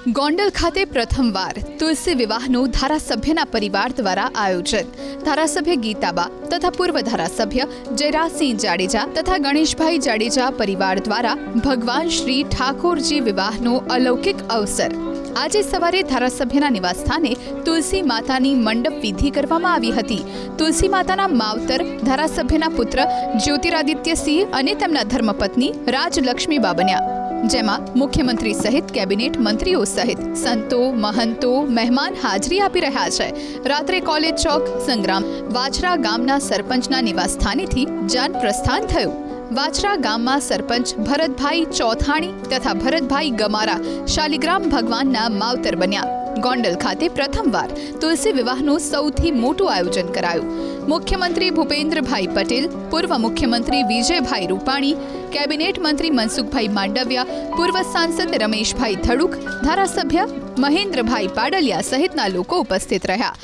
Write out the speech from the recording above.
ગોંડલ ખાતે પ્રથમવાર તુલસી વિવાહનું ધારાસભ્યના પરિવાર દ્વારા આયોજન। ધારાસભ્ય ગીતાબા તથા પૂર્વ ધારાસભ્ય જયરાજસિંહ જાડેજા તથા ગણેશભાઈ જાડેજા પરિવાર દ્વારા ભગવાન શ્રી ઠાકોરજી વિવાહનો અલૌકિક અવસર। આજે સવારે ધારાસભ્યના નિવાસસ્થાને તુલસી માતાની મંડપ વિધિ કરવામાં આવી હતી। તુલસી માતાના માવતર ધારાસભ્યના પુત્ર જ્યોતિરાદિત્યસિંહ અને તેમના ધર્મપત્ની રાજલક્ષ્મીબા બન્યા, જેમાં મુખ્યમંત્રી સહિત કેબિનેટ મંત્રીઓ સહિત સંતો મહંતો મહેમાન હાજરી આપી રહ્યા છે। રાત્રે કોલેજ ચોક સંગ્રામ વાછરા ગામના સરપંચના નિવાસસ્થાનેથી જાન પ્રસ્થાન થયું। વાછરા ગામમાં સરપંચ ભરતભાઈ ચૌથાણી તથા ભરતભાઈ ગમારા શાલિગ્રામ ભગવાનના માવતર બન્યા। ગોંડલ ખાતે પ્રથમવાર તુલસી વિવાહનું સૌથી મોટું આયોજન કરાયું। મુખ્યમંત્રી ભૂપેન્દ્રભાઈ પટેલ, પૂર્વ મુખ્યમંત્રી વિજયભાઈ રૂપાણી, કેબિનેટ મંત્રી મનસુખભાઈ માંડવિયા, પૂર્વ સાંસદ રમેશભાઈ ધડુક, ધારાસભ્ય મહેન્દ્રભાઈ પાડલિયા સહિતના લોકો ઉપસ્થિત રહ્યા।